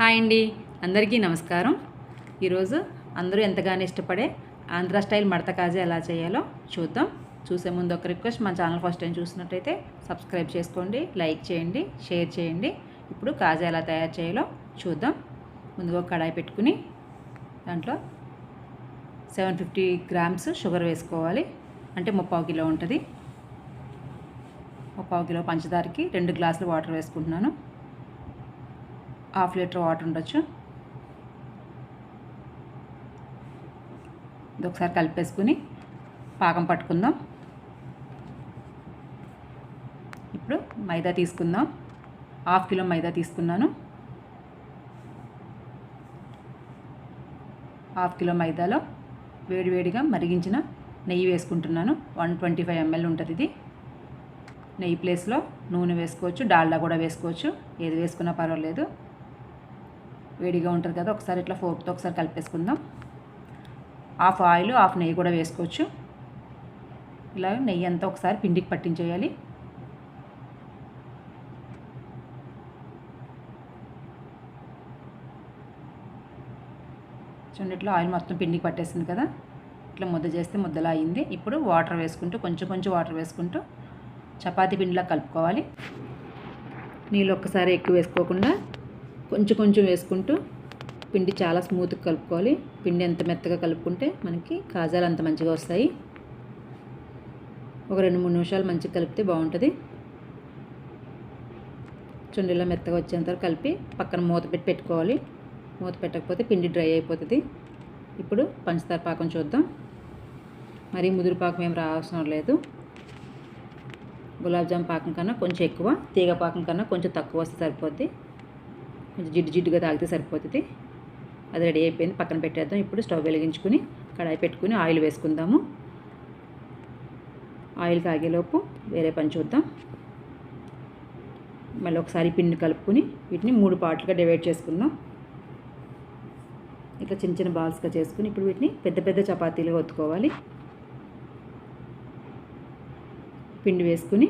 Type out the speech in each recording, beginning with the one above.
Hi అండి, అందరికీ నమస్కారం. ఈరోజు అందరూ ఎంతగానో ఇష్టపడే ఆంధ్ర స్టైల్ మడత కాజా ఎలా చేయాలో చూద్దాం. చూసే ముందు ఒక రిక్వెస్ట్, మన ఛానల్ ఫస్ట్ టైం చూసినట్టయితే సబ్స్క్రైబ్ చేసుకోండి, లైక్ చేయండి, షేర్ చేయండి. ఇప్పుడు కాజా ఎలా తయారు చేయాలో చూద్దాం. ముందుగా కడాయి పెట్టుకుని దాంట్లో 750 గ్రామ్స్ షుగర్ వేసుకోవాలి. అంటే 3/4 కిలో ఉంటుంది. 3/4 కిలో పంచదారకి 2 గ్లాసులు వాటర్ వేసుకుంటున్నాను. 1/2 లీటర్ వాటర్ ఉండొచ్చు. ఇది ఒకసారి కలిపేసుకుని పాకం పట్టుకుందాం. ఇప్పుడు మైదా తీసుకుందాం. 1/2 కిలో మైదా తీసుకున్నాను. 1/2 కిలో మైదాలో వేడివేడిగా మరిగించిన నెయ్యి వేసుకుంటున్నాను. 125 ml ఉంటుంది ఇది. నెయ్యి ప్లేస్లో నూనె వేసుకోవచ్చు, డాల్డా కూడా వేసుకోవచ్చు, ఏది వేసుకున్నా పర్వాలేదు. వేడిగా ఉంటుంది కదా, ఒకసారి ఇట్లా ఫోర్క్తో ఒకసారి కలిపేసుకుందాం. 1/2 ఆయిల్ 1/2 నెయ్యి కూడా వేసుకోవచ్చు. ఇలా నెయ్యి అంతా ఒకసారి పిండికి పట్టించేయాలి. చూడండి, ఇట్లా ఆయిల్ మొత్తం పిండికి పట్టేసింది కదా, ఇట్లా ముద్ద చేస్తే ముద్దలా అయింది. ఇప్పుడు వాటర్ వేసుకుంటూ కొంచెం వాటర్ వేసుకుంటూ చపాతీ పిండిలా కలుపుకోవాలి. నీళ్ళు ఒక్కసారి ఎక్కువ వేసుకోకుండా కొంచెం వేసుకుంటూ పిండి చాలా స్మూత్గా కలుపుకోవాలి. పిండి ఎంత మెత్తగా కలుపుకుంటే మనకి కాజాలు అంత మంచిగా వస్తాయి. ఒక 2-3 నిమిషాలు మంచిగా కలిపితే బాగుంటుంది. చూడండి, ఇలా మెత్తగా వచ్చేంత వరకు కలిపి పక్కన మూత పెట్టుకోవాలి. మూత పెట్టకపోతే పిండి డ్రై అయిపోతుంది. ఇప్పుడు పంచదార పాకం చూద్దాం. మరీ ముదురు పాకం ఏం రావసరం లేదు. గులాబ్ జామ్ పాకం కన్నా కొంచెం ఎక్కువ, తీగ పాకం కన్నా కొంచెం తక్కువ వస్తే సరిపోద్ది. కొంచెం జిడ్డుగా తాగితే సరిపోతుంది. అది రెడీ అయిపోయింది, పక్కన పెట్టేద్దాం. ఇప్పుడు స్టవ్ వెలిగించుకుని కడాయి పెట్టుకుని ఆయిల్ వేసుకుందాము. ఆయిల్ కాగేలోపు వేరే పని చూద్దాం. మళ్ళీ ఒకసారి పిండి కలుపుకుని వీటిని 3 పార్ట్లుగా డివైడ్ చేసుకుందాం. ఇట్లా చిన్న బాల్స్గా చేసుకుని ఇప్పుడు వీటిని పెద్ద చపాతీలుగా ఒత్తుకోవాలి. పిండి వేసుకుని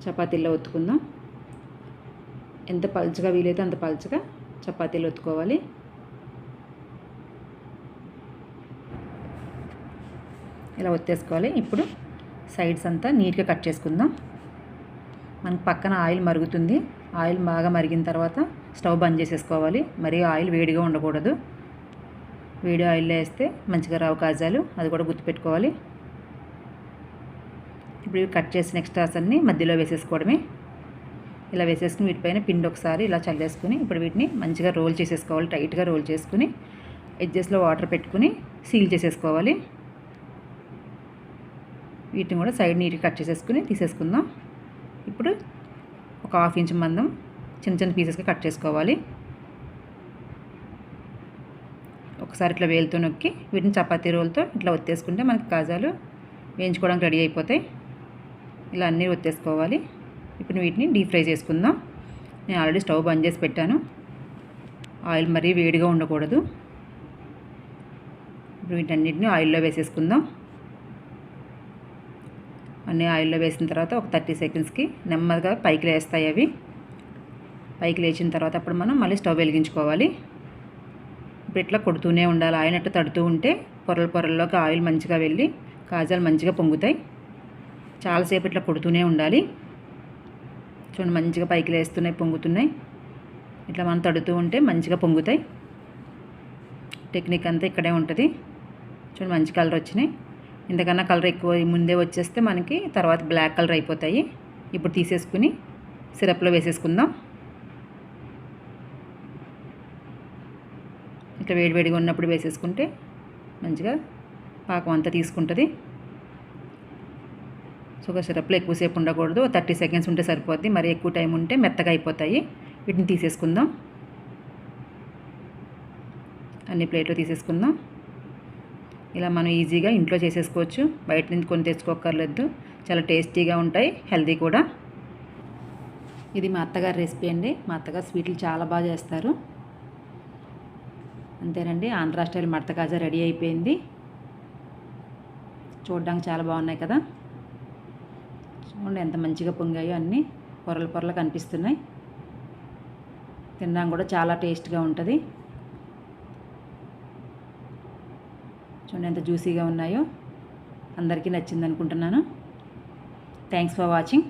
చపాతీల్లో ఒత్తుకుందాం. ఎంత పలుచగా వీలైతే అంత పలుచగా చపాతీలు ఒత్తుకోవాలి. ఇలా ఒత్తేసుకోవాలి. ఇప్పుడు సైడ్స్ అంతా నీట్గా కట్ చేసుకుందాం. మనకు పక్కన ఆయిల్ మరుగుతుంది. ఆయిల్ బాగా మరిగిన తర్వాత స్టవ్ బంద్ చేసేసుకోవాలి. మరీ ఆయిల్ వేడిగా ఉండకూడదు. వేడి ఆయిల్లో వేస్తే మంచిగా రావు కాజాలు, అది కూడా గుర్తుపెట్టుకోవాలి. ఇప్పుడు ఇవి కట్ చేసిన ఎక్స్ట్రాస్ అన్నీ మధ్యలో వేసేసుకోవడమే. ఇలా వేసేసుకుని వీటిపైన పిండి ఒకసారి ఇలా చల్లేసుకుని ఇప్పుడు వీటిని మంచిగా రోల్ చేసేసుకోవాలి. టైట్గా రోల్ చేసుకుని ఎడ్జెస్లో వాటర్ పెట్టుకుని సీల్ చేసేసుకోవాలి. వీటిని కూడా సైడ్ నీట్గా కట్ చేసేసుకుని తీసేసుకుందాం. ఇప్పుడు ఒక 1/2 ఇంచ్ మందం చిన్న పీసెస్గా కట్ చేసుకోవాలి. ఒకసారి ఇట్లా వేలుతో నొక్కి వీటిని చపాతీ రోల్తో ఇట్లా ఒత్తేసుకుంటే మనకి కాజాలు వేయించుకోవడానికి రెడీ అయిపోతాయి. ఇలా అన్నీ ఒత్తేసుకోవాలి. ఇప్పుడు వీటిని డీప్ ఫ్రై చేసుకుందాం. నేను ఆల్రెడీ స్టవ్ బంద్ చేసి పెట్టాను. ఆయిల్ మరీ వేడిగా ఉండకూడదు. ఇప్పుడు వీటన్నిటిని ఆయిల్లో వేసేసుకుందాం. అన్నీ ఆయిల్లో వేసిన తర్వాత ఒక 30 సెకండ్స్కి నెమ్మదిగా పైకి లేస్తాయి. అవి పైకి లేచిన తర్వాత అప్పుడు మనం మళ్ళీ స్టవ్ వెలిగించుకోవాలి. ఇప్పుడు ఇట్లా కొడుతూనే ఉండాలి. ఆయిల్ అట్లా తడుతూ ఉంటే పొరల్లోకి ఆయిల్ మంచిగా వెళ్ళి కాజాలు మంచిగా పొంగుతాయి. చాలాసేపు ఇట్లా కొడుతూనే ఉండాలి. చూడండి, మంచిగా పైకి లేస్తున్నాయి, పొంగుతున్నాయి. ఇట్లా మనం తడుతూ ఉంటే మంచిగా పొంగుతాయి. టెక్నిక్ అంతా ఇక్కడే ఉంటుంది. చూడండి, మంచి కలర్ వచ్చినాయి. ఇంతకన్నా కలర్ ఎక్కువ ముందే వచ్చేస్తే మనకి తర్వాత బ్లాక్ కలర్ అయిపోతాయి. ఇప్పుడు తీసేసుకుని సిరప్లో వేసేసుకుందాం. ఇట్లా వేడివేడిగా ఉన్నప్పుడు వేసేసుకుంటే మంచిగా పాకం అంతా తీసుకుంటుంది. షుగర్ సిరప్లో ఎక్కువసేపు ఉండకూడదు. 30 సెకండ్స్ ఉంటే సరిపోద్ది. మరి ఎక్కువ టైం ఉంటే మెత్తగా అయిపోతాయి. వీటిని తీసేసుకుందాం. అన్ని ప్లేట్లో తీసేసుకుందాం. ఇలా మనం ఈజీగా ఇంట్లో చేసేసుకోవచ్చు. బయట నుంచి కొని తెచ్చుకోక్కర్లేదు. చాలా టేస్టీగా ఉంటాయి, హెల్తీ కూడా. ఇది మా అత్తగారి రెసిపీ అండి. మా అత్తగారు స్వీట్లు చాలా బాగా చేస్తారు. అంతేనండి, ఆంధ్ర స్టైల్ మడత కాజా రెడీ అయిపోయింది. చూడడానికి చాలా బాగున్నాయి కదా. చూడండి ఎంత మంచిగా పొంగాయో అన్నీ. పొరలు పొరలు కనిపిస్తున్నాయి. తినడానికి కూడా చాలా టేస్ట్గా ఉంటుంది. చూడండి ఎంత జ్యూసీగా ఉన్నాయో. అందరికీ నచ్చింది అనుకుంటున్నాను. Thanks for watching.